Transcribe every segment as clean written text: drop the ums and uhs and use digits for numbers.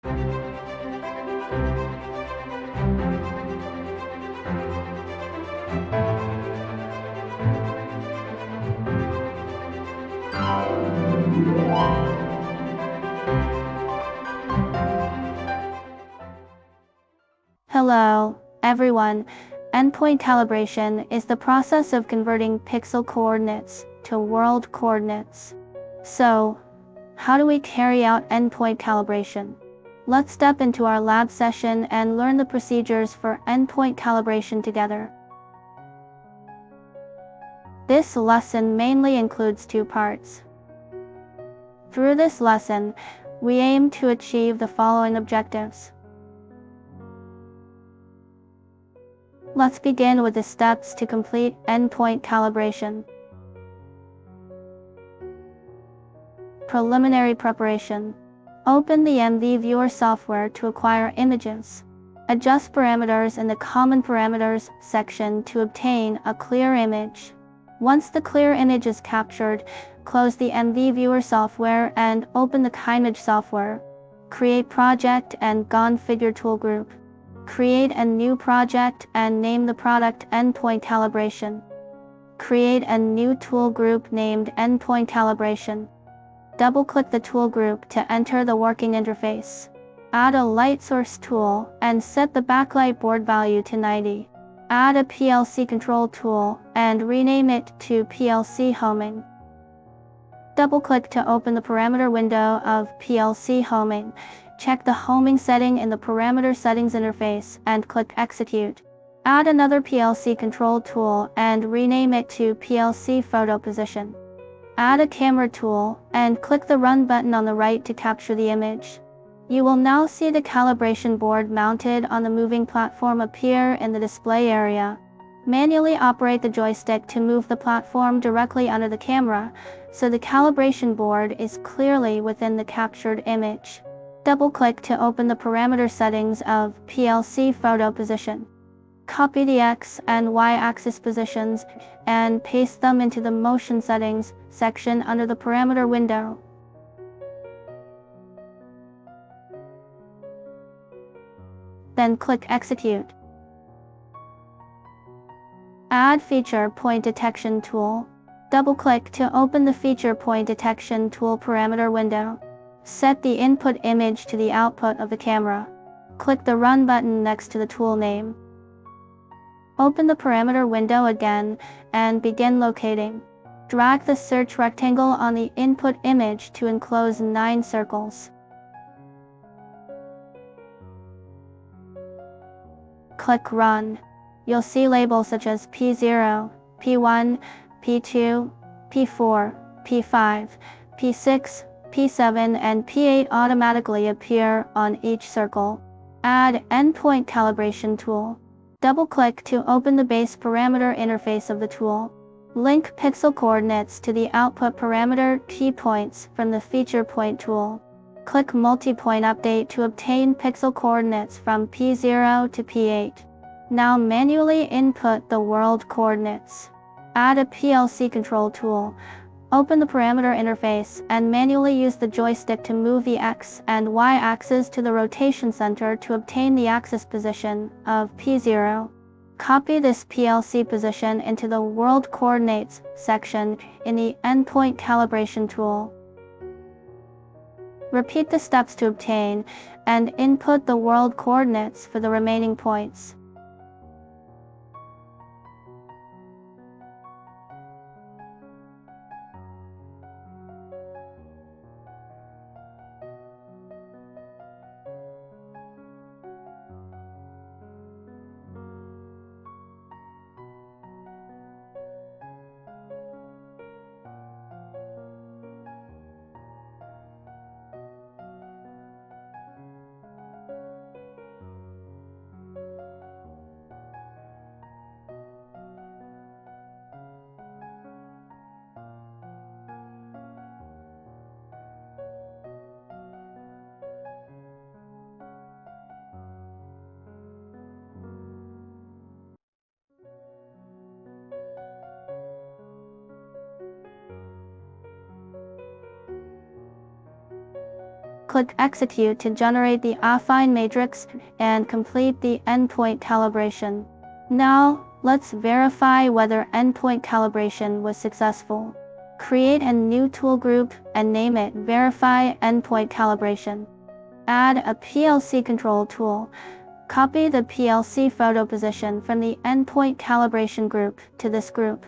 Hello, everyone. Endpoint calibration is the process of converting pixel coordinates to world coordinates. So, how do we carry out endpoint calibration? Let's step into our lab session and learn the procedures for endpoint calibration together. This lesson mainly includes two parts. Through this lesson, we aim to achieve the following objectives. Let's begin with the steps to complete endpoint calibration. Preliminary preparation. Open the MV Viewer software to acquire images. Adjust parameters in the Common Parameters section to obtain a clear image. Once the clear image is captured, close the MV Viewer software and open the KiMage software. Create project and configure tool group. Create a new project and name the product Endpoint Calibration. Create a new tool group named Endpoint Calibration. Double-click the tool group to enter the working interface. Add a light source tool and set the backlight board value to 90. Add a PLC control tool and rename it to PLC homing. Double-click to open the parameter window of PLC homing. Check the homing setting in the Parameter Settings interface and click Execute. Add another PLC control tool and rename it to PLC Photo Position. Add a camera tool and click the Run button on the right to capture the image. You will now see the calibration board mounted on the moving platform appear in the display area. Manually operate the joystick to move the platform directly under the camera, so the calibration board is clearly within the captured image. Double-click to open the parameter settings of PLC Photo Position. Copy the X and Y axis positions and paste them into the Motion Settings section under the parameter window. Then click Execute. Add Feature Point Detection Tool. Double-click to open the Feature Point Detection Tool parameter window. Set the input image to the output of the camera. Click the Run button next to the tool name. Open the parameter window again and begin locating. Drag the search rectangle on the input image to enclose 9 circles. Click Run. You'll see labels such as P0, P1, P2, P4, P5, P6, P7 and P8 automatically appear on each circle. Add Endpoint Calibration Tool. Double-click to open the base parameter interface of the tool. Link pixel coordinates to the output parameter key points from the Feature Point tool. Click Multi-Point Update to obtain pixel coordinates from P0 to P8. Now manually input the world coordinates. Add a PLC control tool. Open the parameter interface and manually use the joystick to move the X and Y axes to the rotation center to obtain the axis position of P0. Copy this PLC position into the World Coordinates section in the Endpoint Calibration tool. Repeat the steps to obtain and input the world coordinates for the remaining points. click Execute to generate the affine matrix and complete the endpoint calibration. Now, let's verify whether endpoint calibration was successful. Create a new tool group and name it Verify Endpoint Calibration. Add a PLC control tool. Copy the PLC photo position from the endpoint calibration group to this group.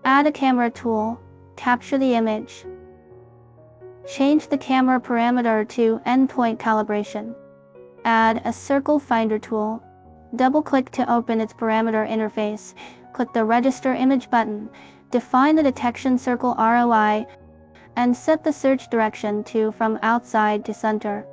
Add a camera tool. Capture the image. Change the camera parameter to endpoint calibration. Add a circle finder tool. Double-click to open its parameter interface. Click the Register Image button. Define the detection circle ROI and set the search direction to from outside to center.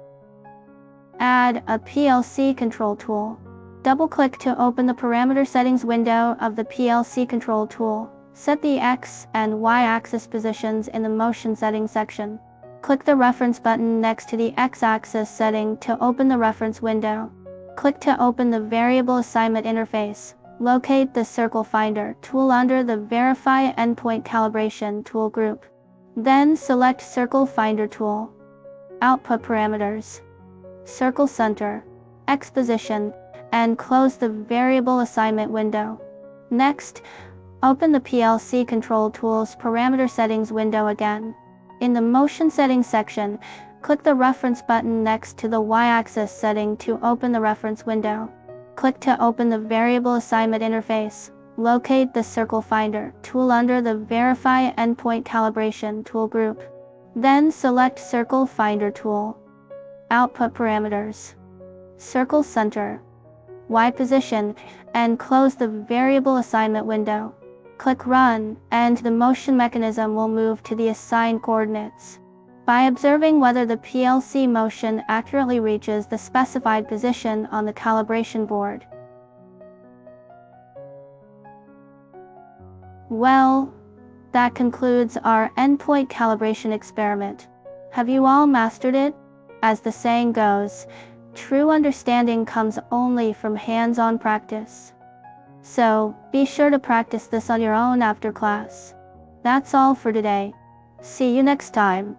Add a PLC control tool. Double-click to open the parameter settings window of the PLC control tool. Set the X and Y axis positions in the motion settings section. Click the reference button next to the X-axis setting to open the reference window. Click to open the variable assignment interface. Locate the Circle Finder tool under the Verify Endpoint Calibration tool group. Then select Circle Finder tool. Output parameters, circle center, X position, and close the variable assignment window. Next, open the PLC control tool's parameter settings window again. In the motion settings section, click the reference button next to the Y-axis setting to open the reference window. Click to open the variable assignment interface. Locate the Circle Finder tool under the Verify Endpoint Calibration tool group. Then select Circle Finder tool. Output parameters, circle center, Y position, and close the variable assignment window. Click Run, and the motion mechanism will move to the assigned coordinates. By observing whether the PLC motion accurately reaches the specified position on the calibration board. Well, that concludes our endpoint calibration experiment. Have you all mastered it? As the saying goes, true understanding comes only from hands-on practice. So, be sure to practice this on your own after class. That's all for today. See you next time.